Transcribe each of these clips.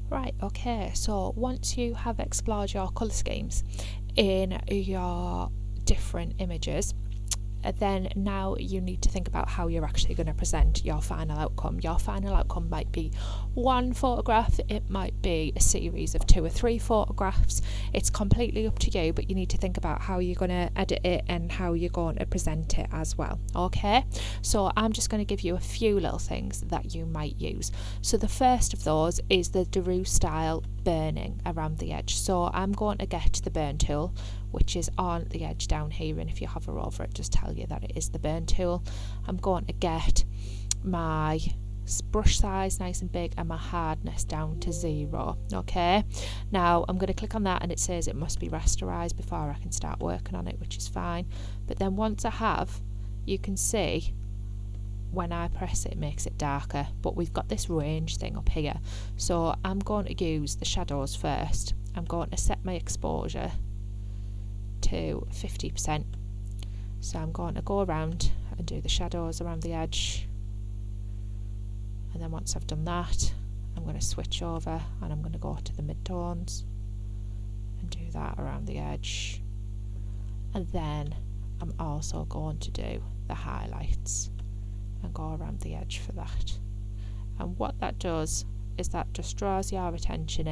Right, okay, so once you have explored your colour schemes in your different images, then now you need to think about how you're actually going to present your final outcome. Your final outcome might be one photograph, it might be a series of 2 or 3 photographs. It's completely up to you, but you need to think about how you're going to edit it and how you're going to present it as well. Okay, so I'm just going to give you a few little things that you might use. So the first of those is the Daru style burning around the edge. So I'm going to get the burn tool, which is on the edge down here, and if you hover over it, just tell you that it is the burn tool. I'm going to get my brush size nice and big and my hardness down to 0. Okay, now I'm going to click on that and it says it must be rasterized before I can start working on it, which is fine. But then once I have, you can see when I press it, it makes it darker, but we've got this range thing up here. So I'm going to use the shadows first. I'm going to set my exposure to 50%. So I'm going to go around and do the shadows around the edge, and then once I've done that, I'm going to switch over and I'm going to go to the midtones and do that around the edge, and then I'm also going to do the highlights and go around the edge for that. And what that does is that just draws your attention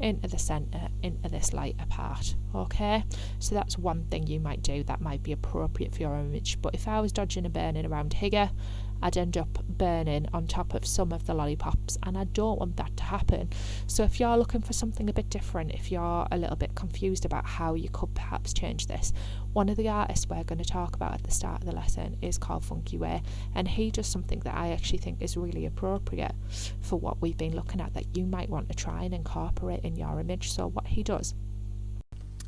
into the centre, into this lighter part. Okay, so that's one thing you might do that might be appropriate for your image. But if I was dodging and burning around here, I'd end up burning on top of some of the lollipops, and I don't want that to happen. So if you're looking for something a bit different, if you're a little bit confused about how you could perhaps change this, one of the artists we're going to talk about at the start of the lesson is called Funky Way, and he does something that I actually think is really appropriate for what we've been looking at that you might want to try and incorporate in your image. So what he does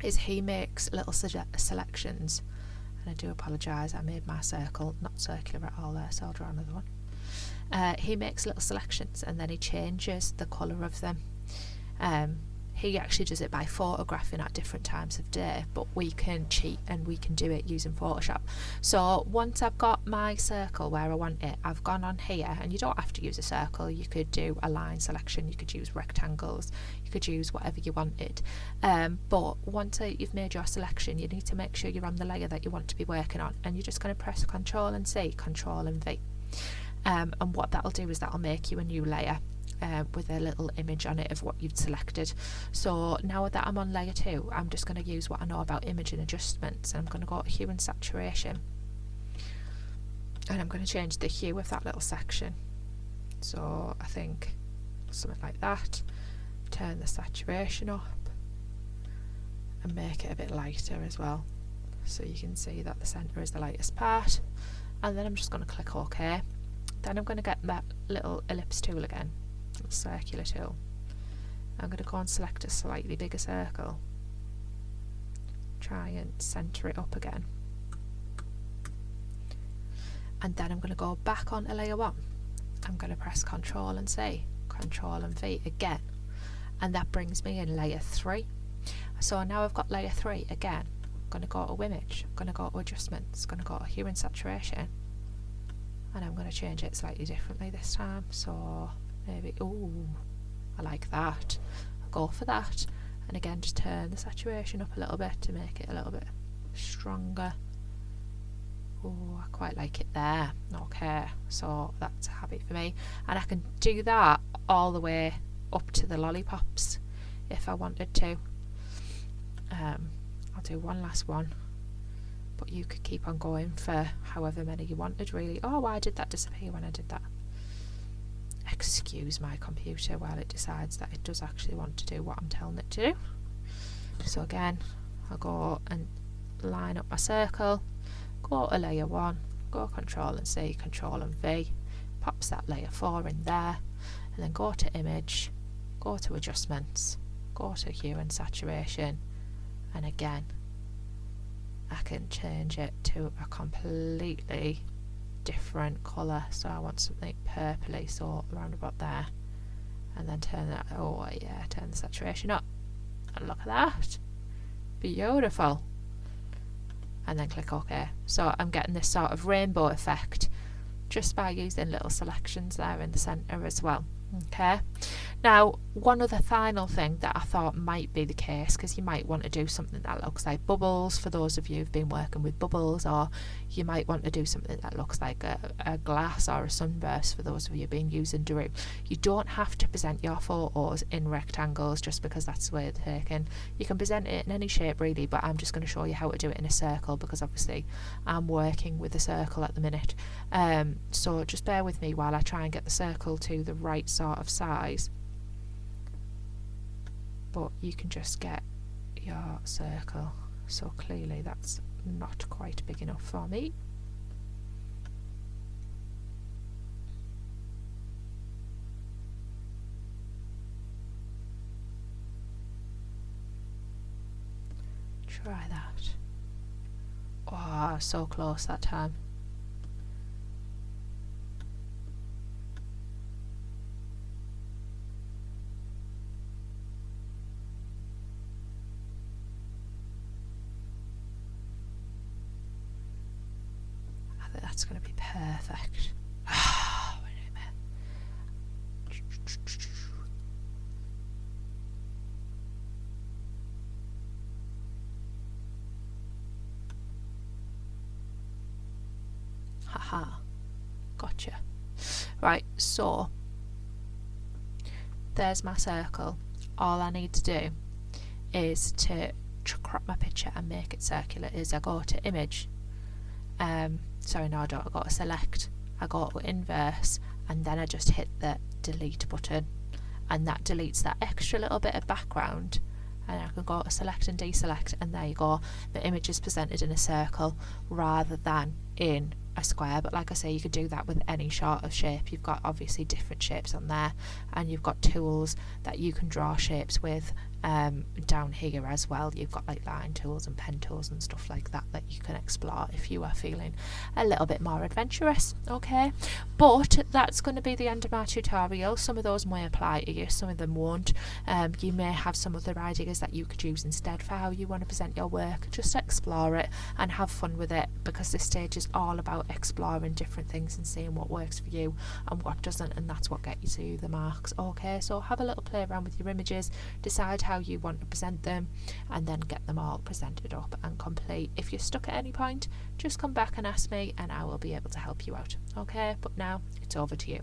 is he makes little selections, and I do apologise, I made my circle not circular at all there, so I'll draw another one. He makes little selections and then he changes the colour of them. He actually does it by photographing at different times of day, but we can cheat and we can do it using Photoshop. So once I've got my circle where I want it, I've gone on here, and you don't have to use a circle, you could do a line selection, you could use rectangles, you could use whatever you wanted. But once you've made your selection, you need to make sure you're on the layer that you want to be working on, and you're just going to press Ctrl and C, Ctrl and V. And what that'll do is that'll make you a new layer with a little image on it of what you've selected. So now that I'm on layer 2, I'm just going to use what I know about image and adjustments, and I'm going to go to hue and saturation, and I'm going to change the hue of that little section. So I think something like that. Turn the saturation up and make it a bit lighter as well, so you can see that the centre is the lightest part. And then I'm just going to click OK. Then I'm going to get that little ellipse tool again, circular tool. I'm going to go and select a slightly bigger circle, try and centre it up again, and then I'm going to go back onto layer 1. I'm going to press Ctrl and C, Ctrl and V again, and that brings me in layer 3. So now I've got layer 3 again. I'm going to go to image, I'm going to go to adjustments, going to go to hue and saturation, and I'm going to change it slightly differently this time. So maybe, ooh, I like that. I'll go for that, and again just turn the saturation up a little bit to make it a little bit stronger. Oh, I quite like it there. Okay, so that's a habit for me, and I can do that all the way up to the lollipops if I wanted to. I'll do one last one, but you could keep on going for however many you wanted really. Oh, why did that disappear when I did that? Excuse my computer while it decides that it does actually want to do what I'm telling it to do. So again, I'll go and line up my circle, go to layer 1, go Ctrl and C, Ctrl and V, pops that layer 4 in there, and then go to image, go to adjustments, go to hue and saturation, and again I can change it to a completely different colour. So I want something purpley, so around about there, and then turn that, oh yeah, turn the saturation up, and look at that, beautiful, and then click OK. So I'm getting this sort of rainbow effect just by using little selections there in the centre as well. Okay, now one other final thing that I thought might be the case, because you might want to do something that looks like bubbles for those of you who've been working with bubbles, or you might want to do something that looks like a glass or a sunburst for those of you who've been using Drew. You don't have to present your photos in rectangles just because that's the way it's taken. You can present it in any shape really, but I'm just going to show you how to do it in a circle because obviously I'm working with a circle at the minute. So just bear with me while I try and get the circle to the right sort of size. But you can just get your circle. So clearly that's not quite big enough for me. Try that. Oh, so close that time. That's going to be perfect. Wait a minute. Haha. Gotcha. Right, so there's my circle. All I need to do is to crop my picture and make it circular is I go to image. Sorry, no, I don't. I go to select, I go to inverse, and then I just hit the delete button, and that deletes that extra little bit of background, and I can go to select and deselect, and there you go. The image is presented in a circle rather than in a square. But like I say, you could do that with any sort of shape. You've got obviously different shapes on there, and you've got tools that you can draw shapes with down here as well. You've got like line tools and pen tools and stuff like that that you can explore if you are feeling a little bit more adventurous. Okay, but that's going to be the end of my tutorial. Some of those may apply to you, some of them won't. You may have some other ideas that you could use instead for how you want to present your work. Just explore it and have fun with it, because this stage is all about exploring different things and seeing what works for you and what doesn't, and that's what gets you to the marks. Okay, so have a little play around with your images, decide how you want to present them, and then get them all presented up and complete. If you're stuck at any point, just come back and ask me and I will be able to help you out. Okay, but now it's over to you.